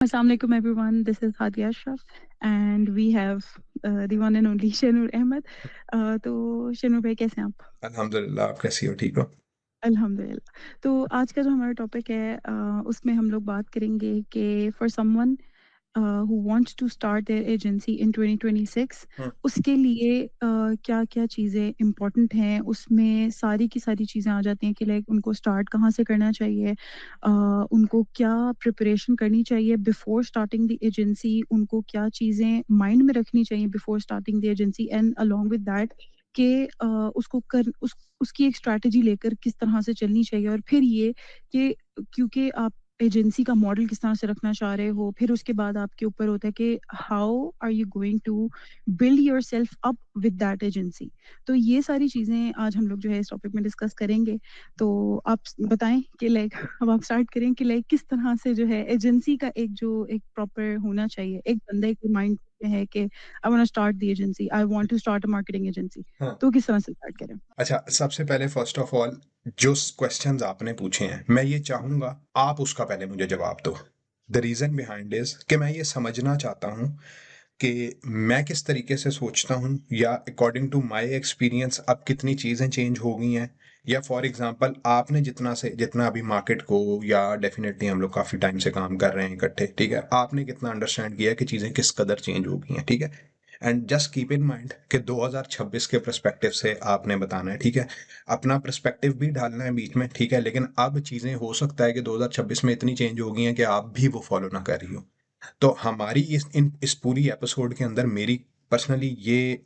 Assalamu alaikum everyone. This is Hadi Ashraf and we have the one and only Shanur Ahmed. तो शनूर भाई कैसे हैं आप? अल्हम्दुलिल्लाह, आप कैसी हो? ठीक हो? अल्हम्दुलिल्लाह। तो आज का जो हमारा टॉपिक है उसमें हम लोग बात करेंगे कि for someone who wants to start their agency in 2026 हुँ। उसके लिए क्या-क्या चीज़ें इम्पोर्टेंट हैं, उसमें सारी की सारी चीज़ें आ जाती हैं कि लाइक उनको स्टार्ट कहाँ से करना चाहिए, उनको क्या प्रिपरेशन करनी चाहिए बिफोर स्टार्टिंग द एजेंसी, उनको क्या चीज़ें माइंड में रखनी चाहिए before starting the agency and along with that कि उसको कर उसकी एक स्ट्रैटेजी लेकर किस तरह से चलनी चाहिए और फिर ये कि क्योंकि आप एजेंसी का मॉडल किस तरह से रखना चाह रहे हो, फिर उसके बाद आपके ऊपर होता है कि how are you going to build yourself up with that agency. तो ये सारी चीज़ें आज हम लोग जो है इस टॉपिक में डिस्कस करेंगे। तो आप बताएँ कि लाइक अब आप स्टार्ट करें कि लाइक किस तरह से जो है एजेंसी का एक प्रॉपर होना चाहिए। एक बंदे के माइंड में है कि I want to start the agency, I want to start a marketing agency. हाँ। तो किस तरह से स्टार्ट करें? अच्छा, सबसे पहले फ़र्स्ट ऑफ़ ऑल जो स क्वेश्चन्स आपने पूछे हैं, मैं ये चाहूँगा आप उसका पहले मुझे जवाब दो। द रीज़न बिहाइंड इज़ कि मैं ये समझना चाहता हूँ कि मैं किस तरीके से सोचता हूँ या अकॉर्डिंग टू माय एक्सपीरियंस अब कितनी चीज़ें चेंज हो गई हैं, या फॉर एग्ज़ाम्पल आपने जितना अभी मार्केट को, या डेफ़िनेटली हम लोग काफ़ी टाइम से काम कर रहे हैं इकट्ठे, ठीक है? आपने कितना अंडरस्टैंड किया है कि चीज़ें किस कदर चेंज हो गई हैं, ठीक है? And just keep in mind कि 2026 के पर्सपेक्टिव से आपने बताना है, ठीक है? अपना पर्सपेक्टिव भी डालना है बीच में, ठीक है? लेकिन अब चीज़ें हो सकता है कि 2026 में इतनी चेंज हो गई हैं कि आप भी वो फ़ॉलो ना कर रही हो। तो हमारी इस पूरी एपिसोड के अंदर मेरी पर्सनली ये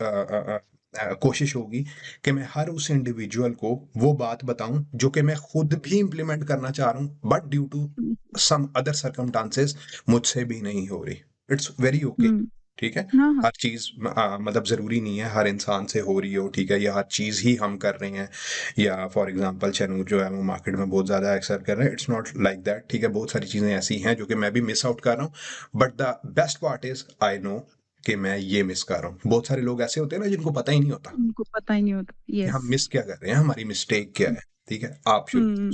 कोशिश होगी कि मैं हर उस इंडिविजुअल को वो बात बताऊं जो कि मैं खुद भी इम्प्लीमेंट करना चाह रहा हूं, but due to hmm, some other circumstances मुझसे भी नहीं हो रही। It's very okay, hmm. ठीक है? हाँ, हाँ। हर चीज़ मतलब ज़रूरी नहीं है हर इंसान से हो रही हो, ठीक है? या हर चीज़ ही हम कर रहे हैं, या फॉर एग्ज़ाम्पल चनू जो है वो मार्केट में बहुत ज़्यादा एक्सेल कर रहे हैं, इट्स नॉट लाइक दैट, ठीक है? बहुत सारी चीज़ें ऐसी हैं जो कि मैं भी मिस आउट कर रहा हूँ, but the best part is I know कि मैं ये मिस कर रहा हूँ। बहुत सारे लोग ऐसे होते हैं ना जिनको पता ही नहीं होता उनको पता ही नहीं होता। कि यस। हम मिस क्या कर रहे हैं, हमारी मिस्टेक क्या है, ठीक है? आप शुरू हुँ,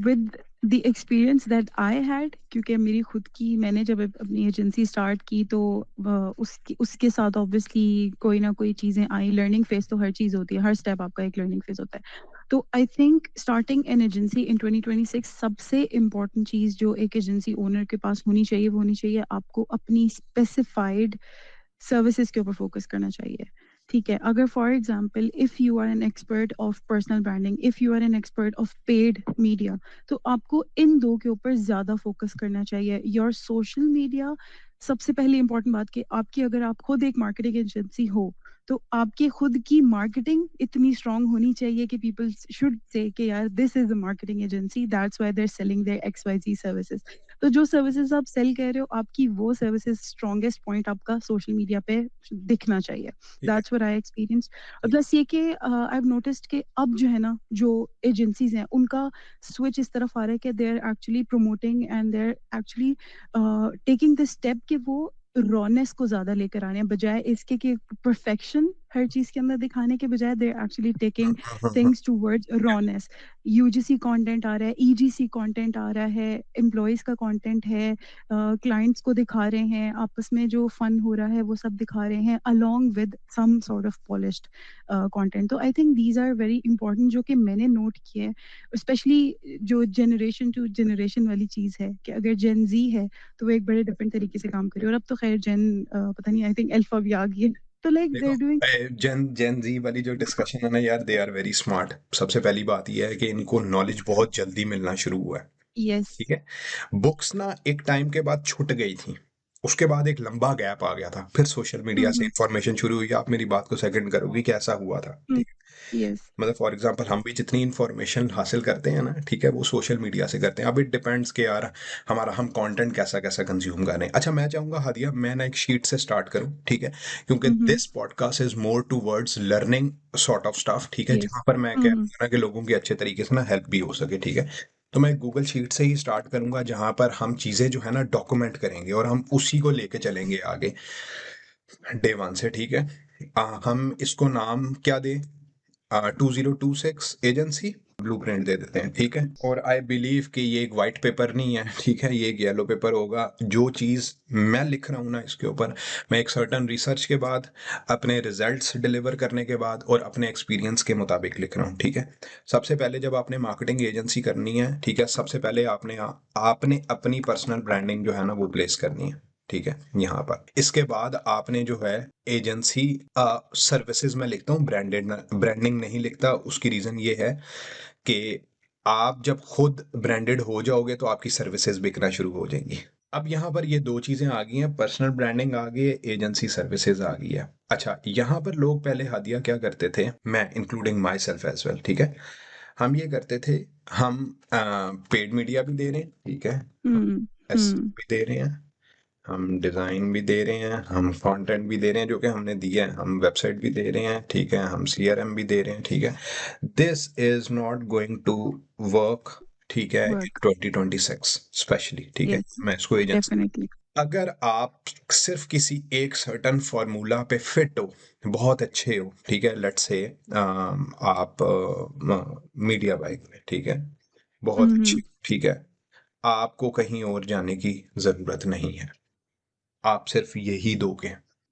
with the experience that I had क्योंकि मेरी खुद की मैंने जब अपनी एजेंसी स्टार्ट की तो उसके उसके साथ ऑब्वियसली कोई ना कोई चीज़ें आई, लर्निंग फेज़ तो हर चीज़ होती है, हर स्टेप आपका एक लर्निंग फेज़ होता है। तो I think starting an agency in 2026 सबसे इम्पोर्टेंट चीज़ जो एक एजेंसी ओनर के पास होनी चाहिए, वो होनी चाहिए आपको अपनी स्पेसिफाइड सर्विसेज़ के ऊपर फ़ोकस करना चाहिए। ठीक है, अगर for example if you are an expert of personal branding, if you are an expert of paid media, तो आपको इन 2 के ऊपर ज़्यादा फ़ोकस करना चाहिए। योर सोशल मीडिया सबसे पहली इम्पोर्टेंट बात कि आपकी अगर आप खुद एक मार्केटिंग एजेंसी हो, तो आपकी खुद की मार्केटिंग इतनी स्ट्रॉन्ग होनी चाहिए कि पीपल शुड से कि यार this is a marketing agency, that's why they are selling their X Y Z services. तो जो सर्विसेज़ आप सेल कर रहे हो, आपकी वो सर्विसेज़ स्ट्रॉन्गेस्ट पॉइंट आपका सोशल मीडिया पे दिखना चाहिए। ठीक है, दैट्स व्हाट आई एक्सपीरियंस्ड। और ठीक प्लस ये कि आई हैव नोटिस्ड कि अब जो है ना, जो एजेंसीज़ हैं, उनका स्विच इस तरफ आ रहा है कि they are actually promoting and they are actually taking this step कि वो रॉनेस को ज़्यादा लेकर आ रहे हैं, बजाय इसके कि परफेक्शन हर चीज़ के अंदर दिखाने के बजाय दे आर एक्चुअली टेकिंग है। Things towards rawness. UGC content आ रहा है, ईजीसी कंटेंट आ रहा है, एम्प्लॉइज़ का कंटेंट है, क्लाइंट्स को दिखा रहे हैं, आपस में जो फन हो रहा है वो सब दिखा रहे हैं along with some sort of polished content. तो I think these are very important जो कि मैंने नोट किए हैं, स्पेशली जो जनरेशन टू जनरेशन वाली चीज़ है कि अगर जेन ज़ी है तो वो एक बड़े डिफरेंट तरीके से काम करे और अब तो खैर जेन पता नहीं आई थिंक अल्फा भी आ गई है। तो लाइक दे देखो, आर डूइंग जेन जेन जी वाली जो डिस्कशन है ना यार, दे आर वेरी स्मार्ट। सबसे पहली बात ये है कि इनको नॉलेज बहुत जल्दी मिलना शुरू हुआ है, यस। ठीक है? बुक्स ना एक टाइम के बाद छूट गई थी, उसके बाद एक लंबा गैप आ गया था, फिर सोशल हुँ, मीडिया से हुँ, इंफॉर्मेशन शुरू हुई। आप मेरी बात को सेकंड करोगी कि ऐसा हुआ था, हुँ, ठीक है? यस। मतलब फॉर एग्जांपल हम भी जितनी इन्फॉर्मेशन हासिल करते हैं ना, ठीक है, वो सोशल मीडिया से करते हैं। अब इट डिपेंड्स कि यार हमारा हम कंटेंट कैसा कैसा कंज्यूम कर रहे हैं। अच्छा, मैं चाहूंगा हादिया मैं ना एक शीट से स्टार्ट करूं, ठीक है? क्योंकि hmm, hmm, this podcast is more towards learning sort of stuff, ठीक है, यस। जहां पर मैं हुँ, कह हुँ, रहा ना कि लोगों की अच्छे तरीके से ना हेल्प भी हो सके, ठीक है? तो मैं गूगल शीट से ही स्टार्ट करूंगा, जहां पर हम चीजें जो है ना डॉक्यूमेंट करेंगे और हम उसी को लेके चलेंगे आगे, डे वन से, ठीक है? हम इसको नाम क्या दें? 2026 एजेंसी, ब्लूप्रिंट दे देते हैं, ठीक है। और आई बिलीव कि ये एक वाइट पेपर नहीं है, ठीक है, ये एक येलो पेपर होगा। जो चीज़ मैं लिख रहा हूँ ना इसके ऊपर, मैं एक सर्टन रिसर्च के बाद, अपने रिजल्ट्स डिलीवर करने के बाद और अपने एक्सपीरियंस के मुताबिक लिख रहा हूँ, ठीक है। सबसे पहले जब आपने मार्केटिंग एजेंसी करनी है, ठीक है, सबसे पहले आपने आपने अपनी पर्सनल ब्रांडिंग जो है ना वो प्लेस करनी है, ठीक है, यहाँ पर। इसके बाद आपने जो है एजेंसी सर्विसेज में लिखता हूँ, ब्रांडेड ब्रांडिंग नहीं लिखता। उसकी रीज़न ये है कि आप जब खुद ब्रांडेड हो जाओगे तो आपकी सर्विसेज बिकना शुरू हो जाएंगी। अब यहाँ पर ये दो चीजें आ गई हैं, पर्सनल ब्रांडिंग आ गई है, एजेंसी सर्विसेज आ गई है। अच्छा, यहाँ पर लोग पहले हादिया क्या करते थे, मैं including myself as well, ठीक है, हम ये करते थे, हम पेड मीडिया भी दे रहे हैं, ठीक है, हुँ, एस हुँ, भी दे रहे हैं, हम डिज़ाइन भी दे रहे हैं, हम कंटेंट भी दे रहे हैं जो कि हमने दिया है, हम वेबसाइट भी दे रहे हैं, ठीक है, हम सीआरएम भी दे रहे हैं, ठीक है। This is not going to work, ठीक है, इन वर्क, 2026 स्पेशली, ठीक है। यस, मैं इसको एजेंसी, डेफिनिटली। अगर आप सिर्फ किसी एक सर्टन फार्मूला पे फिट हो, बहुत अच्छे हो, ठीक है, लेट्स से आप मीडिया बाइक में, ठीक है, बहुत हुँ, अच्छे, हुँ, ठीक है, आपको कहीं और जाने की जरूरत नहीं है, आप सिर्फ यही दोगे,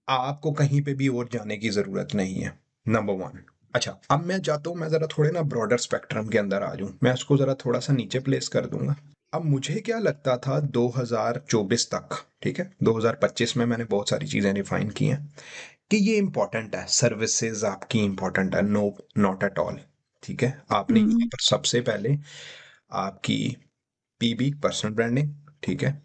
आपको कहीं पे भी और जाने की जरूरत नहीं है, नंबर वन। अच्छा, अब मैं चाहता हूँ मैं जरा थोड़े ना ब्रॉडर स्पेक्ट्रम के अंदर आ जाऊं, मैं उसको जरा थोड़ा सा नीचे प्लेस कर दूंगा। अब मुझे क्या लगता था 2024 तक, ठीक है, 2025 में मैंने बहुत सारी चीजें डिफाइन की हैं कि ये इंपॉर्टेंट है, सर्विसेज आपकी इंपॉर्टेंट है, नो, नॉट एट ऑल, ठीक है। आपने यहाँ हुँ, पर सबसे पहले आपकी पीबी, पर्सनल ब्रांडिंग, ठीक है,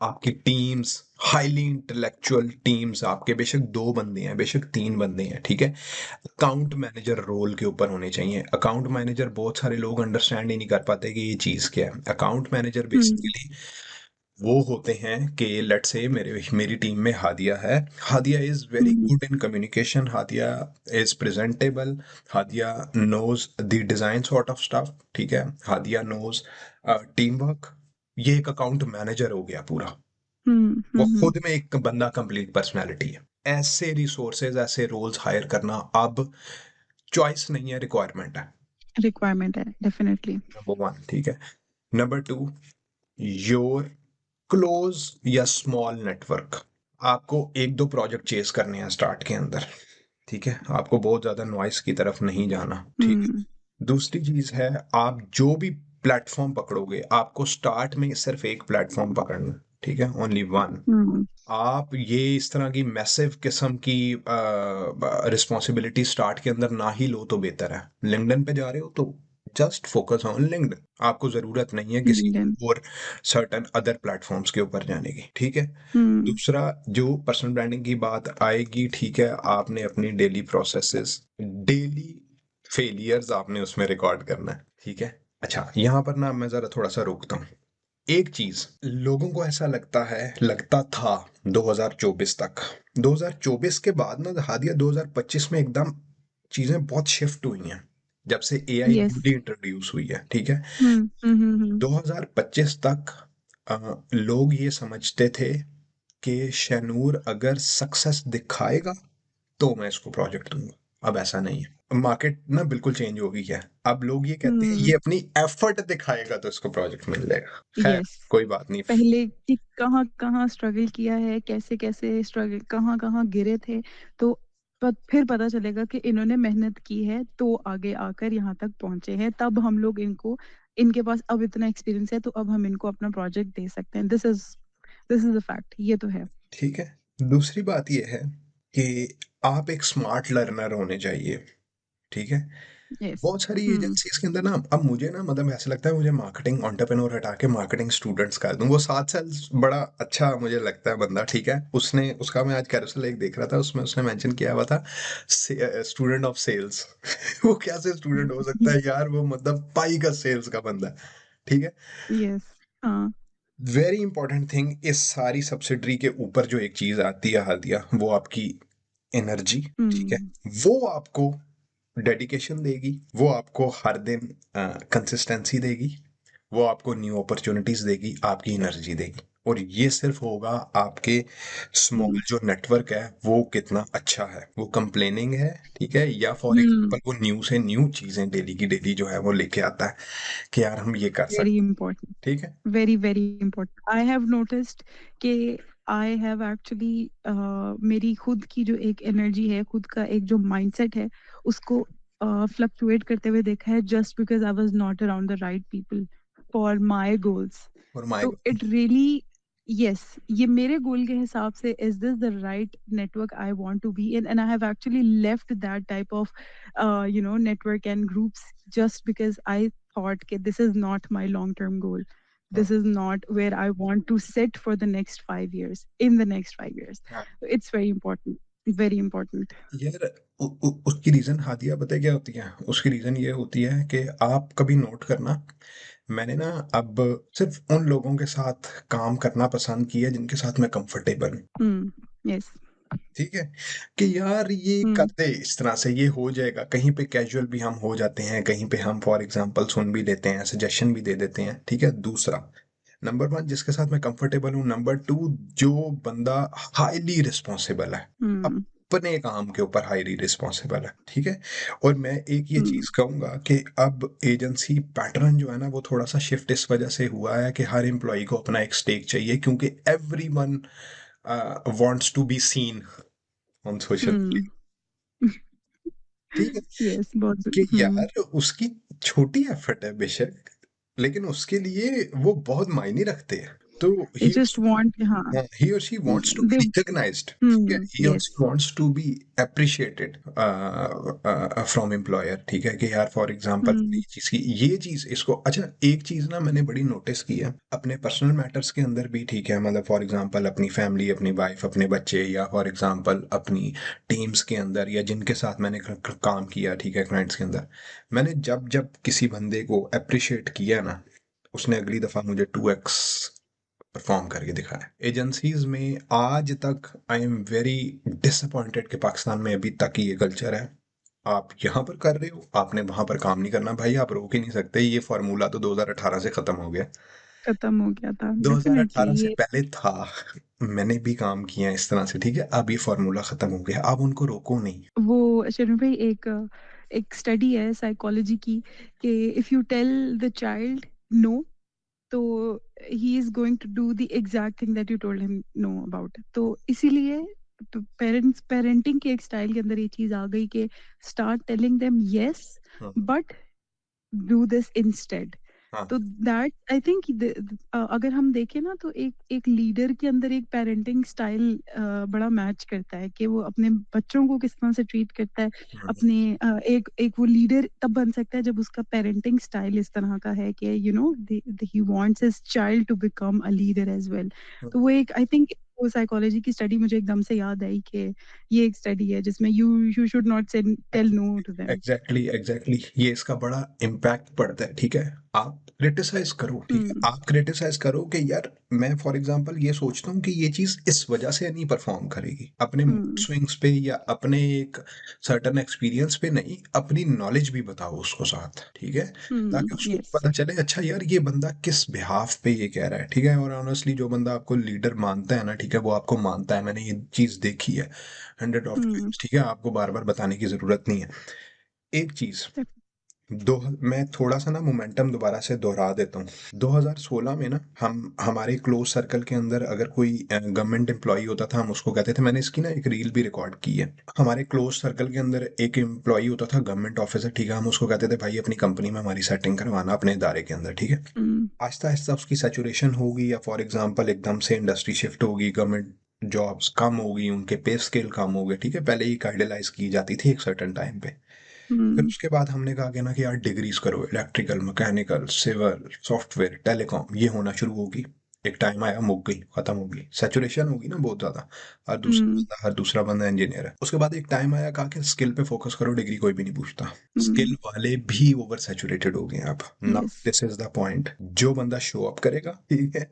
आपकी टीम्स, हाईली इंटेलेक्चुअल टीम्स, आपके बेशक 2 बंदे हैं, बेशक 3 बंदे हैं, ठीक है, अकाउंट मैनेजर रोल के ऊपर होने चाहिए। अकाउंट मैनेजर बहुत सारे लोग अंडरस्टैंड ही नहीं कर पाते कि ये चीज़ क्या है। अकाउंट मैनेजर हुँ, बेसिकली वो होते हैं कि लेट्स से मेरी टीम में हादिया है, Hadiya is very hmm, good in communication, Hadiya is presentable, Hadiya knows the design sort of stuff, ठीक है, हादिया नोज टीम वर्क। ये एक अकाउंट मैनेजर हो गया पूरा, हुँ, वो हुँ, हुँ, खुद में एक बंदा कंप्लीट पर्सनैलिटी है। ऐसे रिसोर्सेज, ऐसे रोल्स हायर करना अब चॉइस नहीं है, रिक्वायरमेंट है, रिक्वायरमेंट है, डेफिनिटली। नंबर वन, ठीक है। नंबर टू, योर क्लोज या स्मॉल नेटवर्क। आपको एक दो प्रोजेक्ट चेस करने हैं स्टार्ट के अंदर, ठीक है, आपको बहुत ज्यादा नॉइस की तरफ नहीं जाना, ठीक है। हुँ, दूसरी चीज है, आप जो भी प्लेटफॉर्म पकड़ोगे, आपको स्टार्ट में सिर्फ एक प्लेटफॉर्म पकड़ना, ठीक है, ओनली वन। हुँ, आप ये इस तरह की मैसिव किस्म की रिस्पॉन्सिबिलिटी स्टार्ट के अंदर ना ही लो तो बेहतर है। लिंक्डइन पे जा रहे हो तो जस्ट फोकस ऑन लिंक्डइन, आपको जरूरत नहीं है किसी लिंक्डइन, और सर्टन अदर प्लेटफॉर्म्स के ऊपर जाने की, ठीक है। हुँ, दूसरा, जो पर्सनल ब्रांडिंग की बात आएगी, ठीक है, आपने अपनी डेली प्रोसेसेस, डेली फेलियर्स आपने उसमें रिकॉर्ड करना है, ठीक है। अच्छा, यहाँ पर ना मैं जरा थोड़ा सा रोकता हूँ। एक चीज, लोगों को ऐसा लगता है, लगता था 2024 तक, 2024 के बाद ना हादिया 2025 में एकदम चीजें बहुत शिफ्ट हुई हैं, जब से एआई यस, न्यूली इंट्रोड्यूस हुई है, ठीक है। हुँ, हुँ, हुँ, हुँ, 2025 तक लोग ये समझते थे कि शैनूर अगर सक्सेस दिखाएगा तो मैं इसको प्रोजेक्ट दूंगा। अब ऐसा नहीं है, मार्केट ना बिल्कुल चेंज हो गई है। अब लोग ये कहते हैं हुँ, ये अपनी एफर्ट दिखाएगा तो इसको प्रोजेक्ट मिल जाएगा। खैर, यस। कोई बात नहीं। पहले कि कहाँ-कहाँ स्ट्रगल किया है, कैसे-कैसे स्ट्रगल कहाँ-कहाँ गिरे थे, तो फिर पता चलेगा कि इन्होंने मेहनत की है, तो आगे आकर यहाँ तक पहुँचे हैं। तब हम लोग इनको इनके पास अब इतना एक्सपीरियंस है, तो अब हम इनको अपना प्रोजेक्ट दे सकते हैं। दिस इज़ अ फैक्ट, ये तो है। ठीक है, दूसरी बात ये है कि आप एक स्मार्ट लर्नर होने चाहिए, ठीक है। यस। बहुत सारी हुँ, एजेंसीज के अंदर ना, अब मुझे ना मतलब ऐसा लगता है मुझे मार्केटिंग एंटरप्रेन्योर हटा के मार्केटिंग स्टूडेंट्स कर दूं। वो 7 साल बड़ा अच्छा मुझे लगता है बंदा, ठीक है, उसने उसका मैं आज कैरोसेल एक देख रहा था, उसमें उसने मेंशन किया हुआ था स्टूडेंट ऑफ सेल्स। वो कैसे स्टूडेंट हो सकता है यार, वो मतलब पाई का सेल्स का बंदा है, ठीक है। यस, हाँ, वेरी इंपॉर्टेंट थिंग, इस सारी सब्सिडरी के ऊपर जो एक चीज आती है हादिया, वो आपकी एनर्जी, ठीक है। हुँ, वो आपको डेडिकेशन देगी, वो आपको हर दिन कंसिस्टेंसी देगी, वो आपको न्यू अपॉर्चुनिटीज देगी, आपकी एनर्जी देगी, और ये सिर्फ होगा आपके स्मॉल हुँ, जो नेटवर्क है वो कितना अच्छा है, वो कंप्लेनिंग है, ठीक है, या फॉर हुँ, एग्जांपल वो न्यू से न्यू चीजें डेली की डेली जो है वो लेके आता है कि यार हम ये कर वेरी सकते हैं, इम्पोर्टेंट, ठीक है। Very, very important. I have noticed कि आई हैव एक्चुअली मेरी खुद की जो एक एनर्जी है, खुद का एक जो माइंडसेट है, उसको फ्लक्चुएट करते हुए देखा है just because I was not around the right people for my goals. और माय तो इट रियली यस, ये मेरे गोल के हिसाब से is this the right network I want to be in, and I have actually left that type of network and groups just because I thought कि this is not my long term goal, हाँ, this is not where I want to sit for the next 5 years, in the next 5 years. हाँ। It's very important, very important. यार उसकी reason Hadiya पता है क्या होती है, उसकी रीजन ये होती है कि आप कभी नोट करना, मैंने ना अब सिर्फ उन लोगों के साथ काम करना पसंद किया जिनके साथ मैं कंफर्टेबल हूँ, Hmm. Yes. ठीक है, कि यार ये कर Hmm. दे इस तरह से ये हो जाएगा, कहीं पे कैजुअल भी हम हो जाते हैं, कहीं पे हम फॉर एग्जांपल सुन भी लेते हैं, सजेशन भी दे देते हैं, ठीक है। दूसरा, नंबर वन जिसके साथ मैं कंफर्टेबल हूँ, नंबर टू जो बंदा हाईली रिस्पॉन्सिबल है, Hmm. अपने काम के ऊपर हाईली रिस्पॉन्सिबल है, ठीक है। और मैं एक ये Hmm. चीज कहूंगा कि अब एजेंसी पैटर्न जो है ना वो थोड़ा सा शिफ्ट इस वजह से हुआ है कि हर एम्प्लॉय को अपना एक स्टेक चाहिए, क्योंकि everyone wants to be seen on social, Hmm. ठीक है, Yes, बहुत कि hmm. यार उसकी छोटी एफर्ट है बेशक, लेकिन उसके लिए वो बहुत मायने रखते हैं। तो They just want, हाँ, he or she wants to they be recognized, ठीक है, hmm. he or Yes. she wants to be appreciated from employer, ठीक है, कि यार फॉर एग्जांपल Hmm. ये चीज इसको, अच्छा एक चीज ना मैंने बड़ी नोटिस की है अपने पर्सनल मैटर्स के अंदर भी, ठीक है, मतलब फॉर एग्जांपल अपनी फैमिली, अपनी वाइफ, अपने बच्चे, या फॉर एग्जांपल अपनी टीम्स के अंदर या जिनके साथ मैंने काम किया, ठीक है, क्लाइंट्स के अंदर, मैंने जब जब किसी बंदे को अप्रिशिएट किया ना, उसने अगली दफा मुझे 2x परफॉर्म करके दिखाया। एजेंसीज में आज तक आई एम वेरी डिसअपॉइंटेड कि पाकिस्तान में अभी तक ये कल्चर है, आप यहाँ पर कर रहे हो, आपने वहां पर काम नहीं करना, भाई आप रोक ही नहीं सकते, ये फार्मूला तो 2018 से खत्म हो गया। खत्म हो गया था, डेफिनेटली 2018 से ये। पहले था, मैंने भी काम किया इस तरह से, ठीक है, अब ये फार्मूला खत्म हो गया, अब उनको रोको नहीं। वो शर्मी भाई, एक स्टडी है साइकोलॉजी की कि if you tell the child no, तो he is going to do the exact thing that you told him no about. तो इसीलिए तो पेरेंटिंग के एक स्टाइल के अंदर ये चीज आ गई कि स्टार्ट टेलिंग देम यस, हाँ, बट डू दिस इंस्टेड। हाँ, तो दैट आई थिंक अगर हम देखें ना, तो एक एक लीडर के अंदर एक पेरेंटिंग स्टाइल बड़ा मैच करता है कि वो अपने बच्चों को किस तरह से ट्रीट करता है। हाँ, अपने एक एक वो लीडर तब बन सकता है जब उसका पेरेंटिंग स्टाइल इस तरह का है कि you know he wants his child to become a leader as well. हाँ। तो वो एक आई थिंक वो साइकोलॉजी की स्टडी मुझे एकदम से याद आई कि ये एक स्टडी है जिसमें you should not say tell no to them. Exactly exactly ये इसका बड़ा इम्पैक्ट पड़ता है, ठीक है। आप क्रिटिसाइज करो, ठीक है, हम्म। आप क्रिटिसाइज करो कि यार मैं फॉर एग्जांपल ये सोचता हूँ कि ये चीज इस वजह से नहीं परफॉर्म करेगी, अपने मूड हम्म। स्विंग्स पे या अपने एक सर्टन एक्सपीरियंस पे नहीं, अपनी नॉलेज भी बताओ उसको साथ, ठीक है, ताकि उसको यस। पता चले अच्छा यार ये बंदा किस बिहाफ पे ये कह रहा है, ठीक है। और ऑनेस्टली जो बंदा आपको लीडर मानता है ना, ठीक है, वो आपको मानता है, मैंने ये चीज देखी है 100 ऑफ, हम्म। ठीक है, आपको बार बार बताने की जरूरत नहीं है। एक चीज दो, मैं थोड़ा सा ना मोमेंटम दोबारा से दोहरा देता हूँ। 2016 में ना हम हमारे क्लोज सर्कल के अंदर अगर कोई गवर्नमेंट एम्प्लॉय होता था, हम उसको कहते थे, मैंने इसकी ना एक रील भी रिकॉर्ड की है। हमारे क्लोज सर्कल के अंदर एक एम्प्लॉय होता था गवर्नमेंट ऑफिसर, ठीक है, हम उसको कहते थे भाई अपनी कंपनी में हमारी सेटिंग करवाना अपने इदारे के अंदर, ठीक है। हम्म। आहिस्ता आहिस्ता उसकी सैचुरेशन होगी, या फॉर एग्जाम्पल एकदम से इंडस्ट्री शिफ्ट होगी, गवर्नमेंट जॉब्स कम होगी, उनके पे स्केल कम हो गए, ठीक है, पहले ही आइडलाइज की जाती थी एक सर्टन टाइम पे। फिर हुँ, उसके बाद हमने कहा कि ना कि यार डिग्रीज करो, electrical, mechanical, civil, software, telecom, ये होना शुरू होगी। एक टाइम आया मुक गई, खत्म होगी, सैचुरेशन होगी ना बहुत ज्यादा, हुँ, हर दूसरा बंदा इंजीनियर है। उसके बाद एक टाइम आया कहा कि स्किल पे फोकस करो, डिग्री कोई भी नहीं पूछता। हुँ, स्किल वाले भी ओवर सैचुरेटेड हो गए हैं अब। Now yes. This is the point, जो बंदा शो अप करेगा, ठीक है,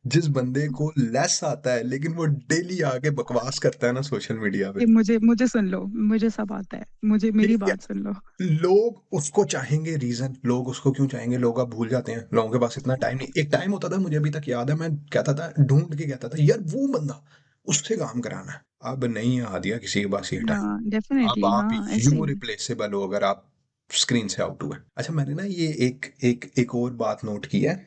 जिस बंदे को लेस आता है लेकिन वो डेली आके बकवास करता है ना सोशल मीडिया पे, कि मुझे मुझे सुन लो, मुझे सब आता है, मुझे ठीक मेरी है, बात सुन लो। लोग उसको चाहेंगे, रीजन लोग उसको क्यों चाहेंगे, लोग अब भूल जाते हैं, लोगों के पास इतना टाइम नहीं। एक टाइम होता था, मुझे अभी तक याद है, मैं कहता था, ढूंढ के कहता था यार वो बंदा, उससे काम कराना है। अब नहीं है हादिया किसी के पास ये टाइम। हाँ, अब डेफिनेटली, आप हाँ, ऐसे यू ही। रिप्लेसेबल हो अगर आप स्क्रीन से आउट हुए। अच्छा, मैंने ना ये एक और बात नोट की है।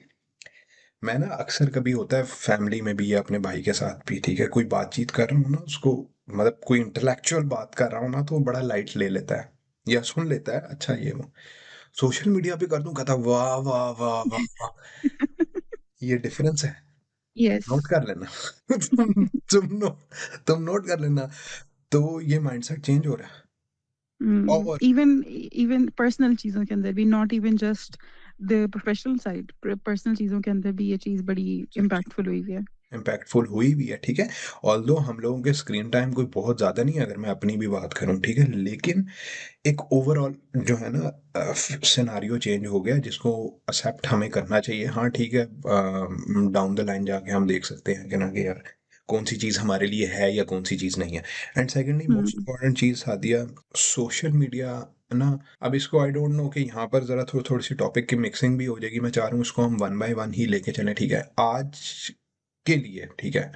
मैं ना अक्सर कभी होता है फैमिली में भी या अपने भाई के साथ भी, ठीक है, कोई बातचीत कर रहा हूँ ना, उसको मतलब कोई इंटेलेक्चुअल बात कर रहा हूँ ना, तो वो बड़ा लाइट ले लेता है या सुन लेता है, अच्छा ये वो। सोशल मीडिया पे कर दूं, कहता वाह वाह वाह वाह वाह। ये डिफरेंस है, यस। नोट कर लेना। तुम नोट कर लेना। तो ये माइंडसेट चेंज हो रहा है। और इवन इवन पर्सनल चीजों के अंदर भी, not even just the professional side, personal चीजों के अंदर भी ये चीज बड़ी इम्पैक्टफुल हुई हुई है। इम्पैक्टफुल हुई भी है, ठीक है। ऑल्दो हम लोगों के स्क्रीन टाइम कोई बहुत ज़्यादा नहीं है, अगर मैं अपनी भी बात करूं, ठीक है, लेकिन एक ओवरऑल जो है ना सिनारियो चेंज हो गया, जिसको एक्सेप्ट हमें करना चाहिए। हाँ ठीक है, डाउन द लाइन जाके हम देख सकते हैं कि ना कि यार कौन सी चीज़ हमारे लिए है या कौन सी चीज़ नहीं है। And secondly most hmm. Important cheese Sadia, social media ना, अब इसको आई डोंट नो कि यहाँ पर ज़रा थोड़ी थोड़ी सी टॉपिक की मिक्सिंग भी हो जाएगी, मैं चाह रहा हूँ इसको हम वन बाय वन ही लेके चलें, ठीक है, आज के लिए, ठीक है।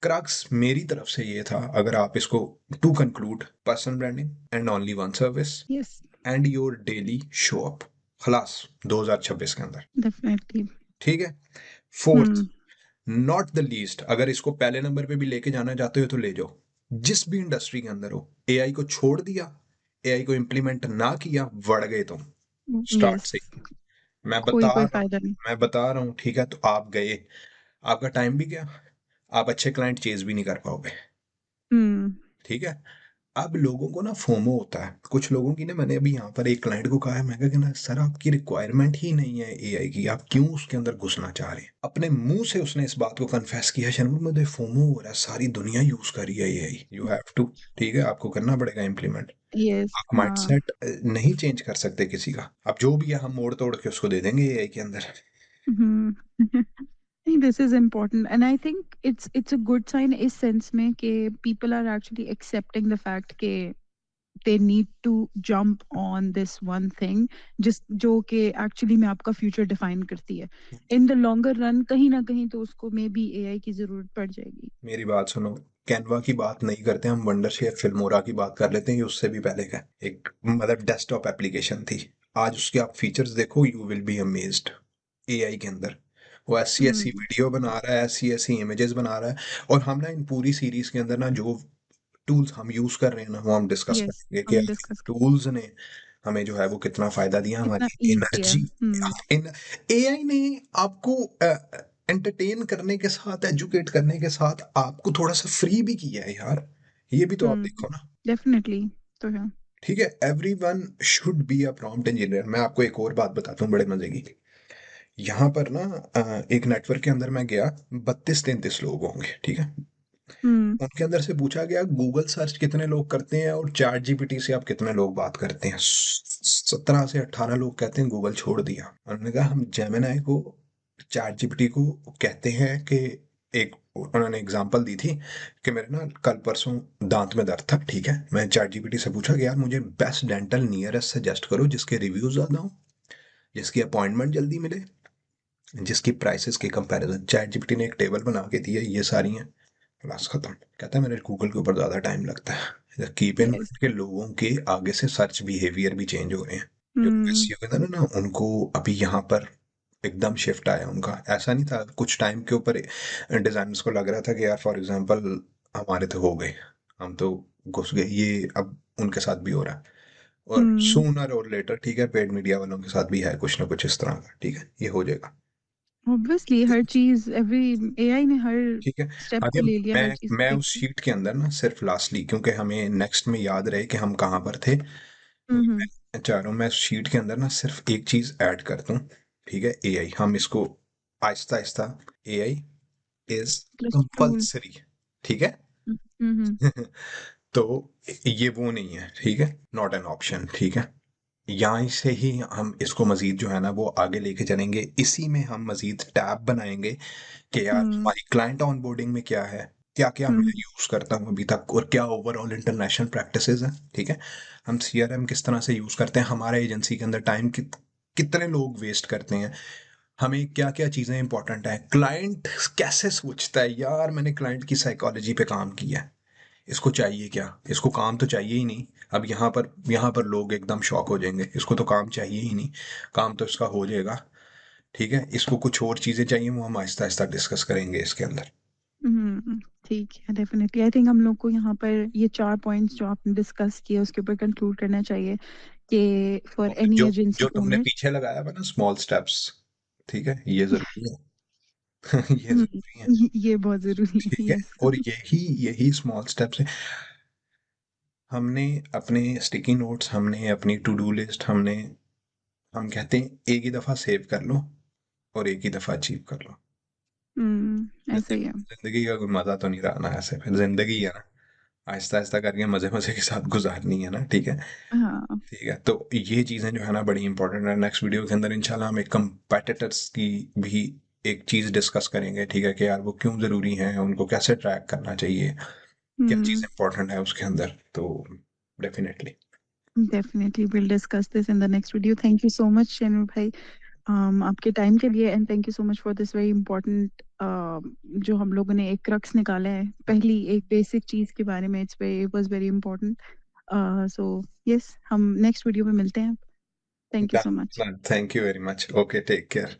क्रक्स मेरी तरफ से ये था, अगर आप इसको to conclude, personal branding and only one service yes. And your daily show up, खलास, 2026 के अंदर, डेफिनेटली। ठीक है। Fourth, hmm. Not the least, अगर इसको पहले नंबर पे भी लेके जाना चाहते हो तो ले जाओ, जिस भी इंडस्ट्री के अंदर हो, एआई को छोड़ दिया, एआई को इम्प्लीमेंट ना किया, बढ़ गए तुम स्टार्ट यस। से। मैं कोई बता कोई रहा हूँ, फायदा नहीं। मैं बता रहा हूँ, ठीक है, तो आप गए, आपका टाइम भी गया, आप अच्छे क्लाइंट चेज भी नहीं कर पाओगे, हम्म। ठीक है। अब लोगों को ना फोमो होता है, कुछ लोगों की ना, मैंने अभी यहाँ पर एक क्लाइंट को कहा है, मैं कहा कि ना सर आपकी रिक्वायरमेंट ही नहीं है एआई की, आप क्यों उसके अंदर घुसना चाह रहे हैं। अपने मुंह से उसने इस बात को कन्फेस किया, शर्मा मुझे फोमो हो रहा है, सारी दुनिया यूज कर रही है एआई, यू हैव टू, ठीक है, आपको करना पड़ेगा इम्प्लीमेंट। यस। आप हाँ। माइंडसेट नहीं चेंज कर सकते किसी का, अब जो भी है हम मोड़ तोड़ के उसको दे देंगे एआई के अंदर। हम्म। नहीं, this is important and I think it's a good sign इस सेंस में कि people are actually accepting the fact कि they need to jump on this one thing, जिस जो कि एक्चुअली में आपका फ्यूचर डिफाइन करती है। इन द लॉन्गर रन कहीं ना कहीं तो उसको मे बी एआई की जरूरत पड़ जाएगी। मेरी बात सुनो, कैनवा की बात नहीं करते हम, वंडर शेयर फिल्मोरा की बात कर लेते हैं, ये उससे भी पहले का एक मतलब डेस्कटॉप एप्लीकेशन थी। आज उसके आप फीचर्स देखो, you will be amazed. AI के अंदर वो ऐसी ऐसी हम्म। वीडियो बना रहा है, ऐसी ऐसी इमेजेस बना रहा है। और हम ना इन पूरी सीरीज के अंदर ना जो टूल्स हम यूज कर रहे हैं ना, वो हम डिस्कस यस, करेंगे कि हम डिस्कस कर। टूल्स ने हमें जो है वो कितना फायदा दिया, कितना हमारी ईज किया। एनर्जी। हम्म। इन एआई ने आपको एंटरटेन करने के साथ, एजुकेट करने के साथ आपको थोड़ा सा फ्री भी किया है यार, ये भी तो आप हम्म। देखो ना, डेफिनेटली। तो है। ठीक है। Everyone should be a prompt engineer. मैं आपको एक और बात बताता हूँ बड़े मजे की। यहाँ पर ना एक नेटवर्क के अंदर मैं गया, 32-33 लोग होंगे, ठीक है। हम्म। उनके अंदर से पूछा गया गूगल सर्च कितने लोग करते हैं और चैट जीपीटी से आप कितने लोग बात करते हैं। 17 से 18 लोग कहते हैं गूगल छोड़ दिया। उन्होंने कहा हम जेमिनाई को, चैट जीपीटी को कहते हैं कि, एक उन्होंने एग्जांपल दी थी कि मेरे ना कल परसों दांत में दर्द था, ठीक है, मैं चैट जीपीटी से पूछा कि यार मुझे बेस्ट डेंटल नियरेस्ट सजेस्ट करो जिसके रिव्यूज ज़्यादा हो, जिसकी अपॉइंटमेंट जल्दी मिले, जिसकी प्राइसेस के कंपैरिजन। चैट जीपीटी ने एक टेबल बना के दी है, ये सारी हैं, क्लास खत्म। कहता है मेरे गूगल के ऊपर ज़्यादा टाइम लगता है। Keep in yes. माइंड के लोगों के आगे से सर्च बिहेवियर भी चेंज हो रहे हैं। जो हम्म। एसईओ के अंदर ना, उनको अभी यहाँ पर एकदम शिफ्ट आया उनका, ऐसा नहीं था कुछ टाइम के ऊपर। डिजाइनर्स को लग रहा था कि यार फॉर एग्जांपल हमारे तो हो गए, हम तो घुस गए, ये अब उनके साथ भी हो रहा है। और हम्म। सूनर और लेटर, ठीक है, पेड मीडिया वालों के साथ भी है कुछ ना कुछ इस तरह का, ठीक है, ये हो जाएगा, ऑब्वियसली हर चीज, एवरी एआई ने हर ठीक है। स्टेप को आगे ले लिया, हर चीज मैं देख उस ली। शीट के अंदर ना सिर्फ लास्टली, क्योंकि हमें नेक्स्ट में याद रहे कि हम कहाँ पर थे, हम्म। मैं चाह रहा हूँ मैं शीट के अंदर ना सिर्फ एक चीज ऐड करता हूँ, ठीक है, एआई, हम इसको Aahista Aahista, AI is plus tool. Compulsory, ठीक है। हम्म। तो ये वो नहीं है, ठीक है, नॉट एन ऑप्शन, ठीक है। यहाँ से ही हम इसको मज़ीद जो है ना वो आगे लेके चलेंगे। इसी में हम मज़ीद टैब बनाएँगे कि यार हुँ, हमारी क्लाइंट ऑनबोर्डिंग में क्या है? क्या-क्या मैं हुँ, यूज़ करता हूँ अभी तक और क्या ओवरऑल इंटरनेशनल प्रैक्टिसेज़ हैं, ठीक है? हम सीआरएम किस तरह से यूज़ करते हैं, हमारे एजेंसी के अंदर टाइम कितने लोग वेस्ट करते हैं, हमें क्या-क्या चीज़ें इंपॉर्टेंट हैं, क्लाइंट कैसे सोचता है, यार मैंने क्लाइंट की साइकोलॉजी पे काम किया है। इसको चाहिए क्या? इसको काम तो चाहिए ही नहीं। अब यहाँ पर लोग एकदम शॉक हो जाएँगे। इसको तो काम चाहिए ही नहीं। काम तो इसका हो जाएगा, ठीक है? इसको कुछ और चीज़ें चाहिए वो हम आहिस्ता-आहिस्ता डिस्कस करेंगे इसके अंदर। हुँ, ठीक है डेफ़िनिटली आई थिंक हम लोग को यहाँ पर ये 4 पॉइंट्स जो आपने डिस्कस किए उसके ऊपर कंक्लूड करना चाहिए कि फॉर तो एनी जो एजेंसी जो तुमने ओनर्स पीछे लगाया हुआ ना स्मॉल स्टेप्स, ठीक है? ये ज़रूरी है। ये हुँ, ज़रूरी है, ये बहुत ज़रूरी है, ठीक है? यस। और यही यही स्मॉल स्टेप्स हैं। हमने अपने स्टिकी नोट्स, हमने अपनी टू डू लिस्ट, हम कहते हैं एक ही दफ़ा सेव कर लो और एक ही दफ़ा अचीव कर लो। ऐसा ही ज़िंदगी है। ज़िंदगी का कोई मज़ा तो नहीं रहा ना ऐसे, फिर ज़िंदगी है ना, आहिस्ता-आहिस्ता करके मज़े-मज़े के साथ गुज़ारनी है ना, ठीक है? हाँ, ठीक है, तो ये चीज़ें जो है ना बड़ी इंपॉर्टेंट है। नेक्स्ट वीडियो के अंदर इंशाल्लाह हम एक कॉम्पिटिटर्स की भी एक चीज़ डिस्कस करेंगे, ठीक है? कि यार वो क्यों ज़रूरी हैं, उनको कैसे ट्रैक करना चाहिए, क्या चीज़ हुँ, इंपॉर्टेंट है उसके अंदर, तो definitely. Definitely will discuss this in the next video. Thank you so much Shainul भाई आपके टाइम के लिए and thank you so much for this very important जो हम लोगों ने एक क्रक्स निकाला है पहली एक बेसिक चीज़ के बारे में it was very important so yes हम नेक्स्ट वीडियो में मिलते हैं thank you so done, much done, thank you very much, okay, take care.